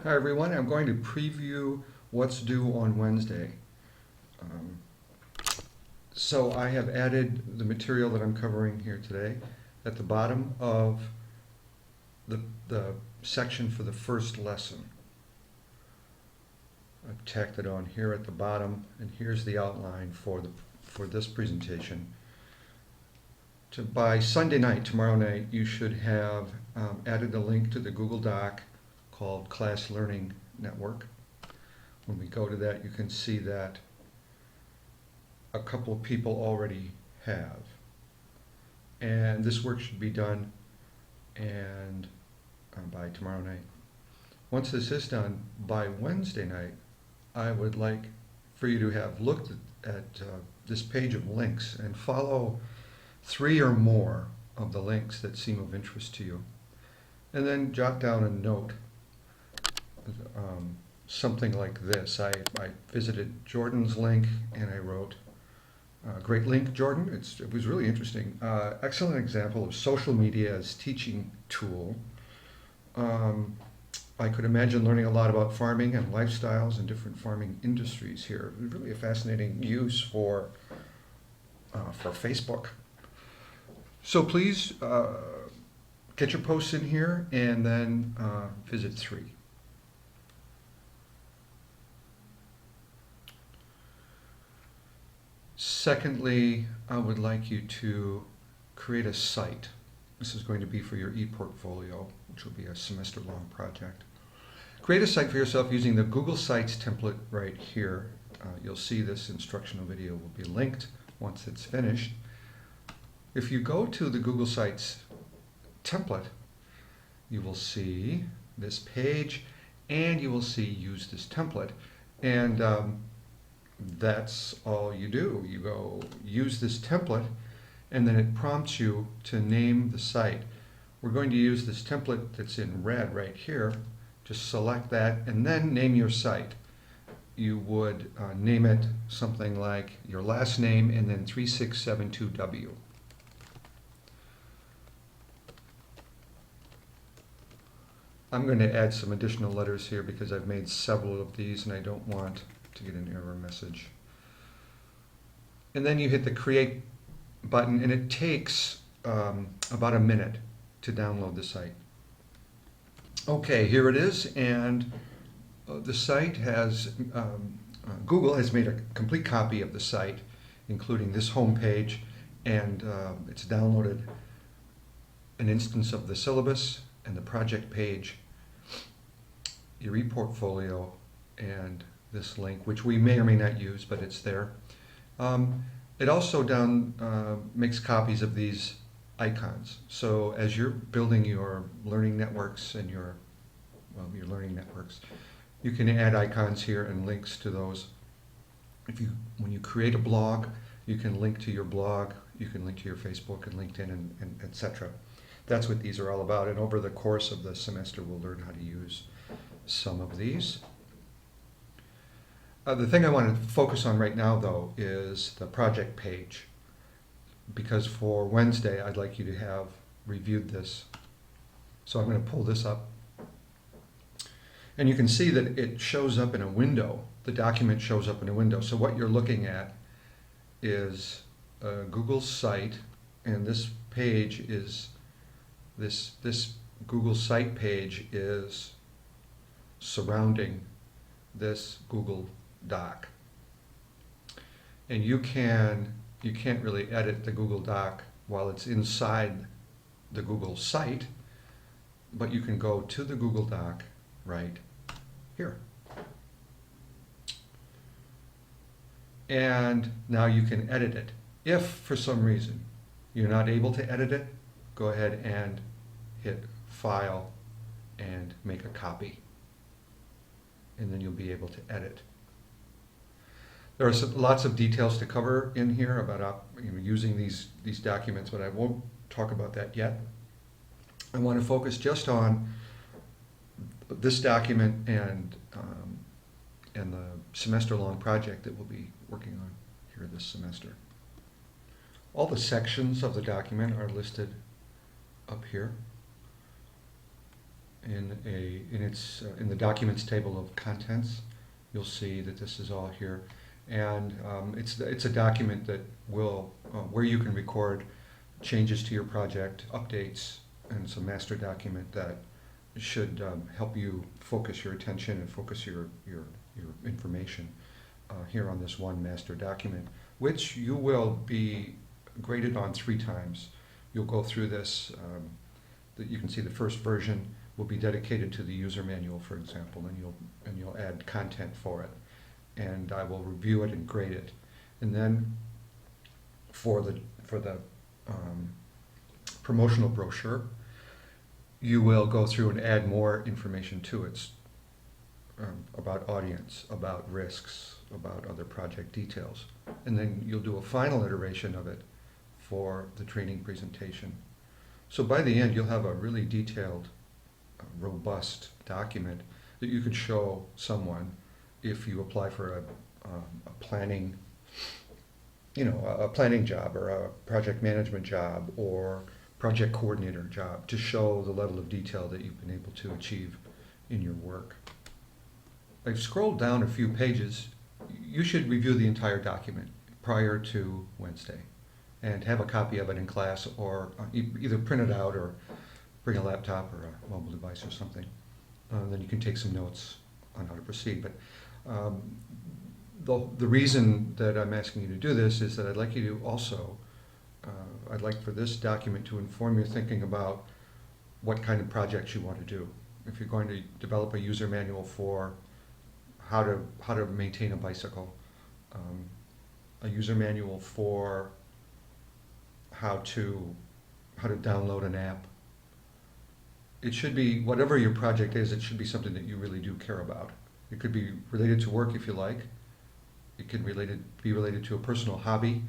Hi everyone, I'm going to preview what's due on Wednesday. Um, so I have added the material that I'm covering here today at the bottom of the section for the first lesson. I've tacked it on here at the bottom, and here's the outline for this presentation. By Sunday night, tomorrow night, you should have added a link to the Google Doc called Class Learning Network. When we go to that, you can see that a couple of people already have. And this work should be done and by tomorrow night. Once this is done, by Wednesday night, I would like for you to have looked at this page of links and follow 3 or more of the links that seem of interest to you. And then jot down a note, something like this. I visited Jordan's link and I wrote, great link, Jordan. It was really interesting. Excellent example of social media as teaching tool. I could imagine learning a lot about farming and lifestyles and different farming industries here. It was really a fascinating use for Facebook. So please get your posts in here and then visit 3. Secondly, I would like you to create a site. This is going to be for your ePortfolio, which will be a semester-long project. Create a site for yourself using the Google Sites template right here. You'll see this instructional video will be linked once it's finished. If you go to the Google Sites template, you will see this page and you will see use this template. And that's all you do. You go use this template and then it prompts you to name the site. We're going to use this template that's in red right here. Just select that and then name your site. You would name it something like your last name and then 3672W. I'm going to add some additional letters here because I've made several of these and I don't want to get an error message. And then you hit the create button and it takes about a minute to download the site. Okay, here it is, and the site has, Google has made a complete copy of the site, including this home page, and it's downloaded an instance of the syllabus and the project page, your ePortfolio, and this link, which we may or may not use, but it's there. It also makes copies of these icons. So as you're building your learning networks and your learning networks, you can add icons here and links to those. When you create a blog, you can link to your blog, you can link to your Facebook and LinkedIn and etc. That's what these are all about. And over the course of the semester, we'll learn how to use some of these. The thing I want to focus on right now, though, is the project page, because for Wednesday, I'd like you to have reviewed this. So I'm going to pull this up. And you can see that it shows up in a window. The document shows up in a window. So what you're looking at is a Google site, and this page is, this Google site page is surrounding this Google Doc. And you can't really edit the Google Doc while it's inside the Google site, but you can go to the Google Doc right here. And now you can edit it. If for some reason you're not able to edit it, go ahead and hit File and make a copy. And then you'll be able to edit. There are lots of details to cover in here about using these documents, but I won't talk about that yet. I want to focus just on this document and the semester-long project that we'll be working on here this semester. All the sections of the document are listed up here. in the documents table of contents. You'll see that this is all here, and it's a document that will where you can record changes to your project, updates, and it's a master document that should help you focus your attention and focus your information here on this one master document, which you will be graded on 3 times. You'll go through this. That you can see the first version will be dedicated to the user manual, for example, and you'll add content for it, and I will review it and grade it, and then for the promotional brochure, you will go through and add more information to it about audience, about risks, about other project details, and then you'll do a final iteration of it for the training presentation. So by the end, you'll have a really detailed, robust document that you could show someone if you apply for a planning, a planning job or a project management job or project coordinator job, to show the level of detail that you've been able to achieve in your work. I've scrolled down a few pages. You should review the entire document prior to Wednesday and have a copy of it in class, or either print it out or bring a laptop or a mobile device or something. Then you can take some notes on how to proceed. But the reason that I'm asking you to do this is that I'd like you to also, I'd like for this document to inform your thinking about what kind of projects you want to do. If you're going to develop a user manual for how to maintain a bicycle, a user manual for how to download an app. It should be, whatever your project is, it should be something that you really do care about. It could be related to work if you like. It could be related to a personal hobby.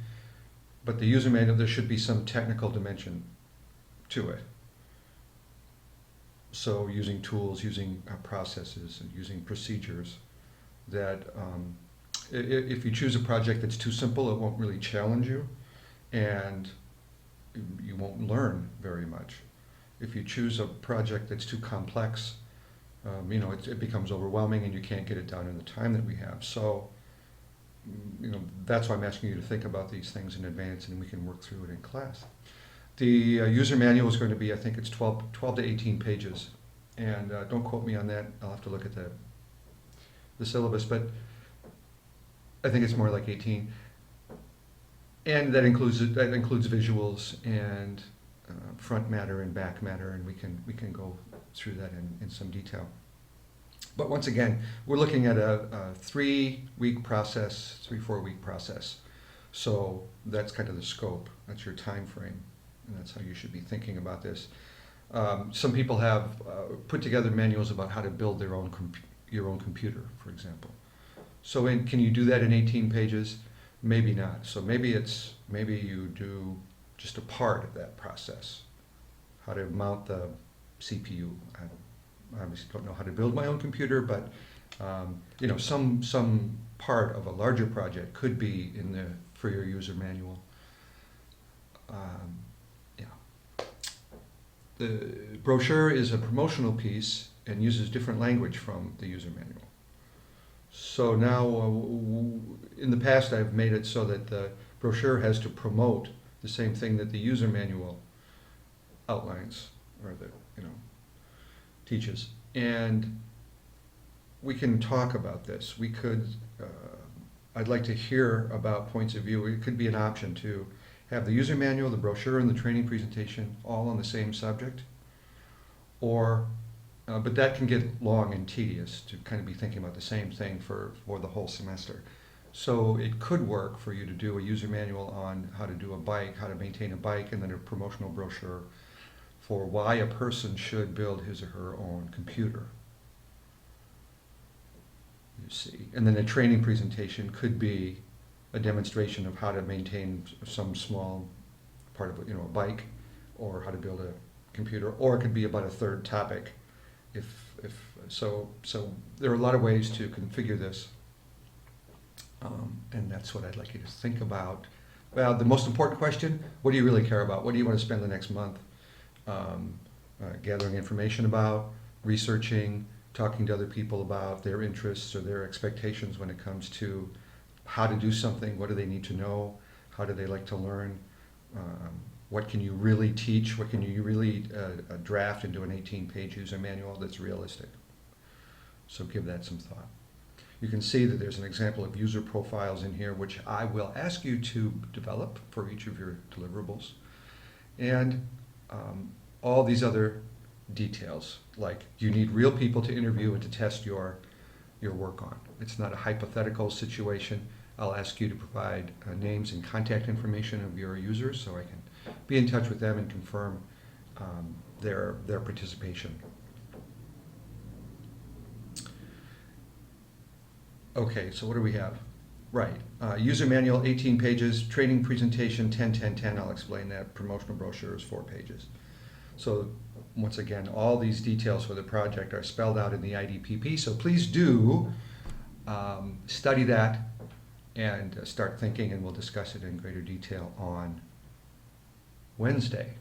But the user manual, there should be some technical dimension to it. So using tools, using processes, and using procedures that if you choose a project that's too simple, it won't really challenge you, and you won't learn very much. If you choose a project that's too complex, it becomes overwhelming and you can't get it done in the time that we have. So, that's why I'm asking you to think about these things in advance, and we can work through it in class. The user manual is going to be, I think it's 12 to 18 pages, and don't quote me on that. I'll have to look at the syllabus, but I think it's more like 18. And that includes visuals and front matter and back matter, and we can go through that in some detail. But once again, we're looking at a 3-week process, 3-4-week process. So that's kind of the scope. That's your time frame, and that's how you should be thinking about this. Some people have put together manuals about how to build your own computer, for example. So can you do that in 18 pages? Maybe not. So maybe you do just a part of that process. How to mount the CPU. I obviously don't know how to build my own computer, but some part of a larger project could be for your user manual. The brochure is a promotional piece and uses different language from the user manual. So now, in the past, I've made it so that the brochure has to promote the same thing that the user manual outlines or teaches. And we can talk about this. We could. I'd like to hear about points of view. It could be an option to have the user manual, the brochure, and the training presentation all on the same subject, but that can get long and tedious to kind of be thinking about the same thing for the whole semester. So it could work for you to do a user manual on how to do a bike, how to maintain a bike, and then a promotional brochure for why a person should build his or her own computer. You see. And then a training presentation could be a demonstration of how to maintain some small part of a bike, or how to build a computer, or it could be about a third topic. So there are a lot of ways to configure this, and that's what I'd like you to think about. Well, the most important question: what do you really care about? What do you want to spend the next month gathering information about? researching, talking to other people about their interests or their expectations when it comes to how to do something, what do they need to know, how do they like to learn, what can you really teach, what can you really draft into an 18-page user manual that's realistic. So give that some thought. You can see that there's an example of user profiles in here, which I will ask you to develop for each of your deliverables. And all these other details, like you need real people to interview and to test your work on. It's not a hypothetical situation. I'll ask you to provide names and contact information of your users so I can be in touch with them and confirm their participation. Okay, so what do we have? Right, user manual 18 pages, training presentation 10, 10, 10, I'll explain that. Promotional brochure is 4 pages. So once again, all these details for the project are spelled out in the IDPP, so please do study that and start thinking, and we'll discuss it in greater detail on Wednesday.